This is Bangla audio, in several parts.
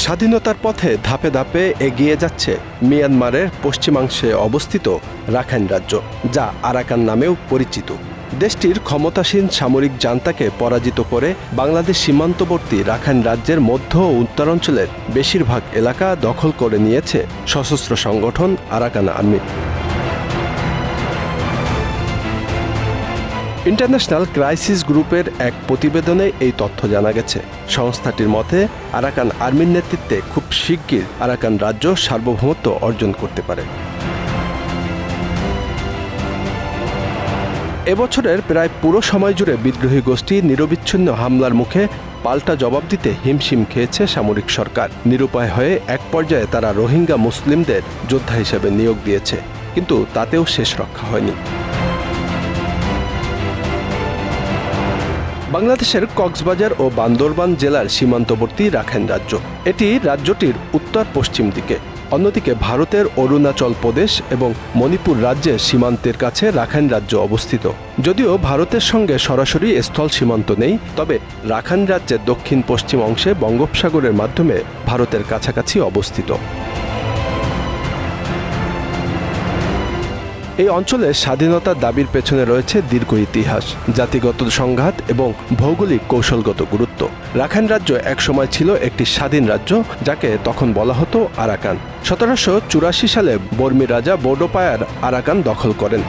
স্বাধীনতার পথে ধাপে ধাপে এগিয়ে যাচ্ছে মিয়ানমারের পশ্চিমাংশে অবস্থিত রাখাইন রাজ্য, যা আরাকান নামেও পরিচিত। দেশটির ক্ষমতাসীন সামরিক জান্তাকে পরাজিত করে বাংলাদেশ সীমান্তবর্তী রাখাইন রাজ্যের মধ্য ও উত্তরাঞ্চলের বেশিরভাগ এলাকা দখল করে নিয়েছে সশস্ত্র সংগঠন আরাকান আর্মি। ইন্টারন্যাশনাল ক্রাইসিস গ্রুপের এক প্রতিবেদনে এই তথ্য জানা গেছে। সংস্থাটির মতে আরাকান আর্মির নেতৃত্বে খুব শিগগির আরাকান রাজ্য সার্বভৌমত্ব অর্জন করতে পারে। এবছরের প্রায় পুরো সময় জুড়ে বিদ্রোহী গোষ্ঠী নিরবিচ্ছিন্ন হামলার মুখে পাল্টা জবাব দিতে হিমশিম খেয়েছে সামরিক সরকার। নিরুপায় হয়ে এক পর্যায়ে তারা রোহিঙ্গা মুসলিমদের যোদ্ধা হিসেবে নিয়োগ দিয়েছে, কিন্তু তাতেও শেষ রক্ষা হয়নি। বাংলাদেশের কক্সবাজার ও বান্দরবান জেলার সীমান্তবর্তী রাখাইন রাজ্য। এটি রাজ্যটির উত্তর পশ্চিম দিকে। অন্যদিকে ভারতের অরুণাচল প্রদেশ এবং মণিপুর রাজ্যের সীমান্তের কাছে রাখাইন রাজ্য অবস্থিত। যদিও ভারতের সঙ্গে সরাসরি স্থল সীমান্ত নেই, তবে রাখাইন রাজ্যের দক্ষিণ পশ্চিম অংশে বঙ্গোপসাগরের মাধ্যমে ভারতের কাছাকাছি অবস্থিত। এই অঞ্চলে স্বাধীনতার দাবির পেছনে রয়েছে দীর্ঘ ইতিহাস, জাতিগত সংঘাত এবং ভৌগোলিক কৌশলগত গুরুত্ব। রাখাইন রাজ্য একসময় ছিল একটি স্বাধীন রাজ্য, যাকে তখন বলা হতো আরাকান। 1784 সালে বর্মী রাজা বোডোপায়ার আরাকান দখল করেন।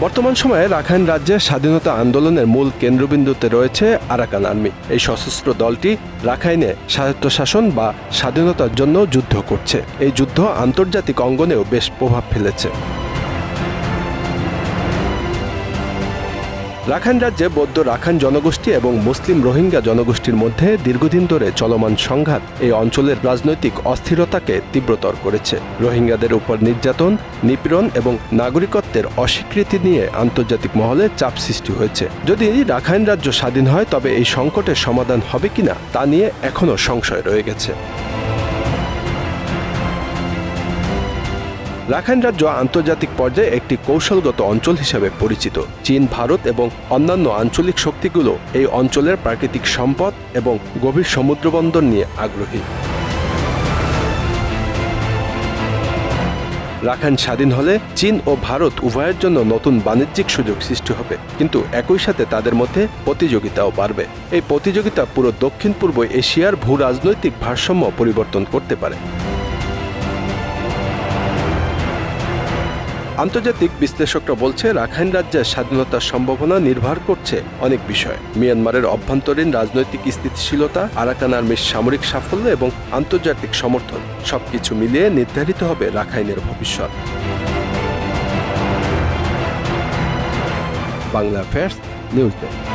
বর্তমান সময়ে রাখাইন রাজ্যের স্বাধীনতা আন্দোলনের মূল কেন্দ্রবিন্দুতে রয়েছে আরাকান আর্মি। এই সশস্ত্র দলটি রাখাইনে স্বায়ত্তশাসন বা স্বাধীনতার জন্য যুদ্ধ করছে। এই যুদ্ধ আন্তর্জাতিক অঙ্গনেও বেশ প্রভাব ফেলেছে। রাখাইন রাজ্যে বৌদ্ধ রাখাইন জনগোষ্ঠী এবং মুসলিম রোহিঙ্গা জনগোষ্ঠীর মধ্যে দীর্ঘদিন ধরে চলমান সংঘাত এই অঞ্চলের রাজনৈতিক অস্থিরতাকে তীব্রতর করেছে। রোহিঙ্গাদের উপর নির্যাতন, নিপীড়ন এবং নাগরিকত্বের অস্বীকৃতি নিয়ে আন্তর্জাতিক মহলে চাপ সৃষ্টি হয়েছে। যদি রাখাইন রাজ্য স্বাধীন হয়, তবে এই সংকটের সমাধান হবে কিনা তা নিয়ে এখনও সংশয় রয়ে গেছে। রাখাইন রাজ্য আন্তর্জাতিক পর্যায়ে একটি কৌশলগত অঞ্চল হিসেবে পরিচিত। চীন, ভারত এবং অন্যান্য আঞ্চলিক শক্তিগুলো এই অঞ্চলের প্রাকৃতিক সম্পদ এবং গভীর সমুদ্রবন্দর নিয়ে আগ্রহী। রাখাইন স্বাধীন হলে চীন ও ভারত উভয়ের জন্য নতুন বাণিজ্যিক সুযোগ সৃষ্টি হবে, কিন্তু একই সাথে তাদের মধ্যে প্রতিযোগিতাও বাড়বে। এই প্রতিযোগিতা পুরো দক্ষিণ পূর্ব এশিয়ার ভূ রাজনৈতিক ভারসাম্য পরিবর্তন করতে পারে। আন্তর্জাতিক বিশ্লেষকরা বলছে, রাখাইন রাজ্যের স্বাধীনতার সম্ভাবনা নির্ভর করছে অনেক বিষয়। মিয়ানমারের অভ্যন্তরীণ রাজনৈতিক স্থিতিশীলতা, আরাকান আর্মির সামরিক সাফল্য এবং আন্তর্জাতিক সমর্থন, সবকিছু মিলিয়ে নির্ধারিত হবে রাখাইনের ভবিষ্যৎ। Bangla affairs news desk.